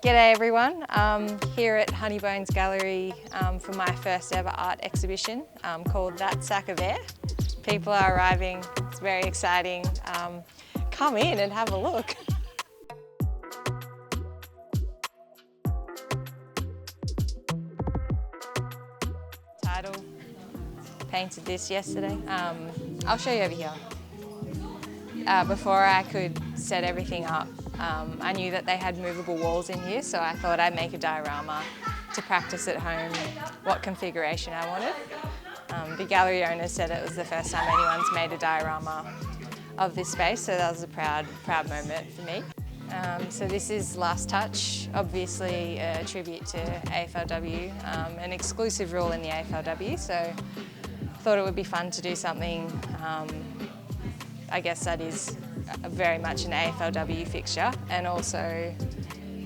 G'day everyone, here at Honeybones Gallery for my first ever art exhibition called That Sack of Air. People are arriving, it's very exciting. Come in and have a look. Title, painted this yesterday. I'll show you over here. Before I could set everything up, I knew that they had movable walls in here, so I thought I'd make a diorama to practice at home what configuration I wanted. The gallery owner said it was the first time anyone's made a diorama of this space, so that was a proud moment for me. So this is Last Touch, obviously a tribute to AFLW, an exclusive rule in the AFLW, so I thought it would be fun to do something I guess that is very much an AFLW fixture, and also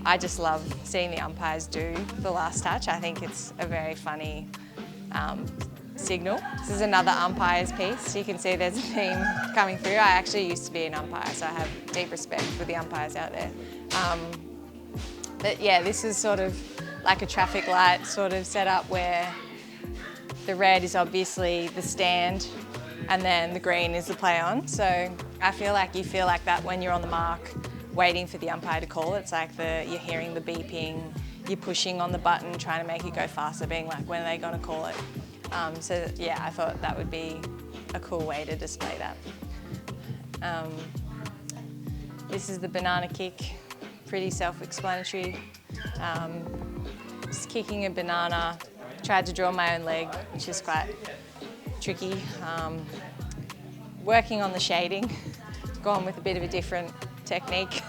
I just love seeing the umpires do the last touch. I think it's a very funny signal. This is another umpires piece. You can see there's a theme coming through. I actually used to be an umpire, so I have deep respect for the umpires out there. But yeah, this is sort of like a traffic light sort of setup where the red is obviously the stand, and then the green is the play on. So I feel like you feel like that when you're on the mark, waiting for the umpire to call. It's like you're hearing the beeping, you're pushing on the button, trying to make it go faster, being like, when are they gonna call it? So yeah, I thought that would be a cool way to display that. This is the banana kick, pretty self-explanatory. Just kicking a banana, tried to draw my own leg, which is quite tricky. Working on the shading, gone with a bit of a different technique.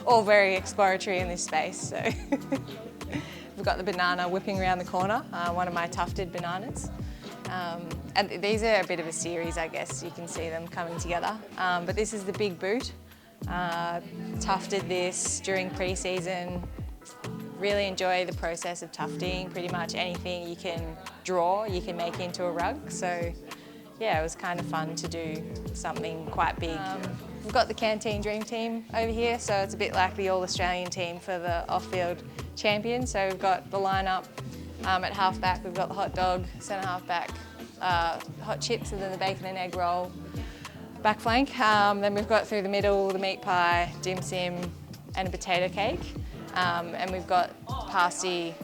All very exploratory in this space. So we've got the banana whipping around the corner, one of my tufted bananas. And these are a bit of a series, I guess. You can see them coming together. But this is the big boot. Tufted this during pre-season. Really enjoy the process of tufting. Pretty much anything you can draw, you can make into a rug. So yeah, it was kind of fun to do something quite big. We've got the Canteen Dream Team over here, so it's a bit like the All-Australian team for the off-field champions. So we've got the lineup at half-back, we've got the hot dog, centre half-back, hot chips, and then the bacon and egg roll back flank. Then we've got through the middle the meat pie, dim sim, and a potato cake. And we've got pasty,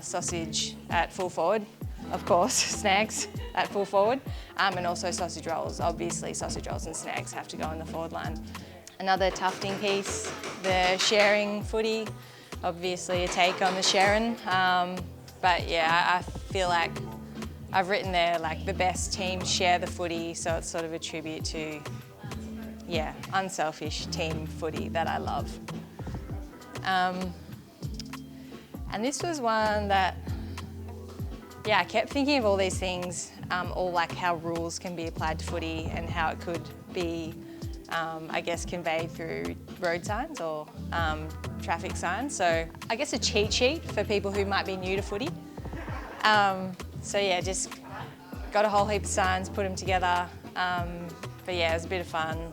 sausage at full forward, of course, snags at full forward, and also sausage rolls. Obviously, sausage rolls and snags have to go in the forward line. Another tufting piece, the sharing footy, obviously a take on the Sharon. But yeah, I feel like I've written there like the best teams share the footy, so it's sort of a tribute to, yeah, unselfish team footy that I love. And this was one that, yeah, I kept thinking of all these things, all like how rules can be applied to footy and how it could be, I guess, conveyed through road signs or traffic signs. So I guess a cheat sheet for people who might be new to footy. So yeah, just got a whole heap of signs, put them together. But yeah, it was a bit of fun.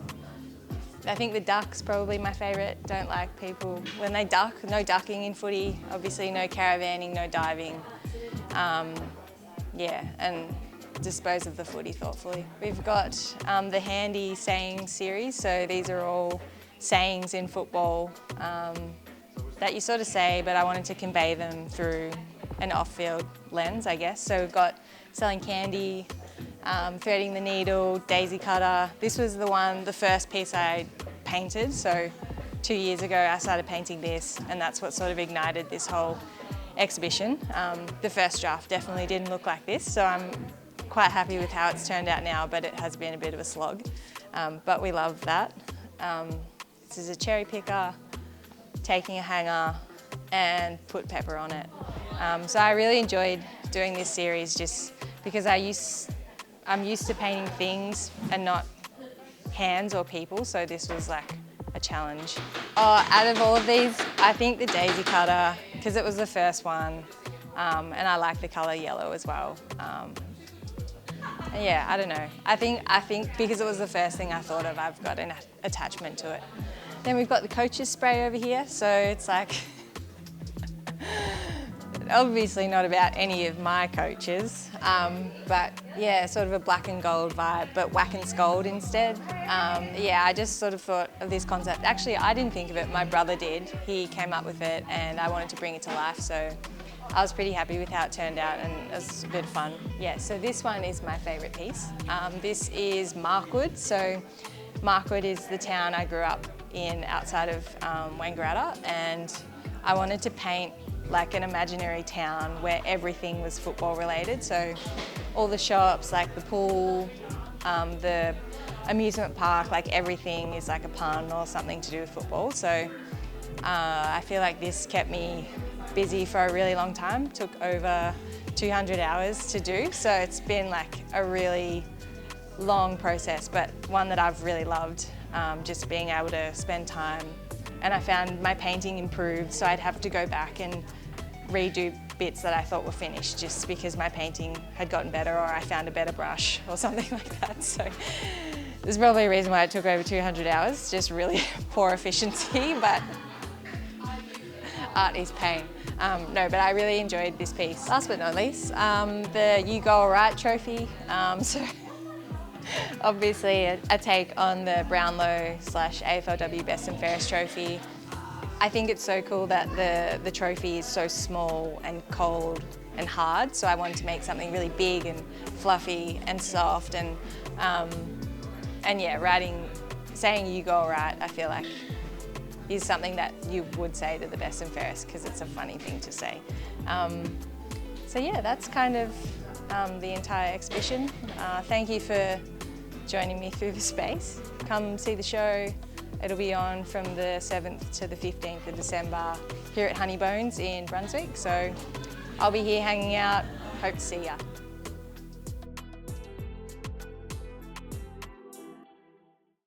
I think the duck's probably my favourite. Don't like people when they duck. No ducking in footy. Obviously no caravanning, no diving. Yeah, and dispose of the footy thoughtfully. We've got the handy saying series. So these are all sayings in football that you sort of say, but I wanted to convey them through an off-field lens, I guess. So we've got selling candy, threading the needle, daisy cutter. This was the first piece I painted. So 2 years ago I started painting this, and that's what sort of ignited this whole exhibition. The first draft definitely didn't look like this, so I'm quite happy with how it's turned out now, but it has been a bit of a slog. But we love that. This is a cherry picker, taking a hanger and put pepper on it. So I really enjoyed doing this series just because I'm used to painting things and not hands or people, so this was like a challenge. Out of all of these, I think the daisy cutter, because it was the first one, and I like the colour yellow as well. Yeah, I don't know. I think because it was the first thing I thought of, I've got an attachment to it. Then we've got the coach's spray over here, so it's like obviously not about any of my coaches, but yeah, sort of a black and gold vibe, but whack and scold instead. Yeah, I just sort of thought of this concept. Actually, I didn't think of it, my brother did. He came up with it and I wanted to bring it to life, so I was pretty happy with how it turned out and it was a bit of fun. Yeah, so this one is my favourite piece. This is Markwood. So Markwood is the town I grew up in outside of Wangaratta, and I wanted to paint like an imaginary town where everything was football related. So all the shops, like the pool, the amusement park, like everything is like a pun or something to do with football. So I feel like this kept me busy for a really long time, took over 200 hours to do. So it's been like a really long process, but one that I've really loved, just being able to spend time. And I found my painting improved, so I'd have to go back and redo bits that I thought were finished just because my painting had gotten better or I found a better brush or something like that. So there's probably a reason why it took over 200 hours, just really poor efficiency, but art is pain. No, but I really enjoyed this piece. Last but not least, the You Go Alright trophy. So obviously a take on the Brownlow/AFLW Best and Fairest trophy. I think it's so cool that the trophy is so small and cold and hard, so I wanted to make something really big and fluffy and soft, and yeah, saying you go alright, I feel like is something that you would say to the Best and Fairest because it's a funny thing to say. So yeah, that's kind of the entire exhibition. Thank you for joining me through the space. Come see the show. It'll be on from the 7th to the 15th of December here at Honeybones in Brunswick. So I'll be here hanging out. Hope to see ya.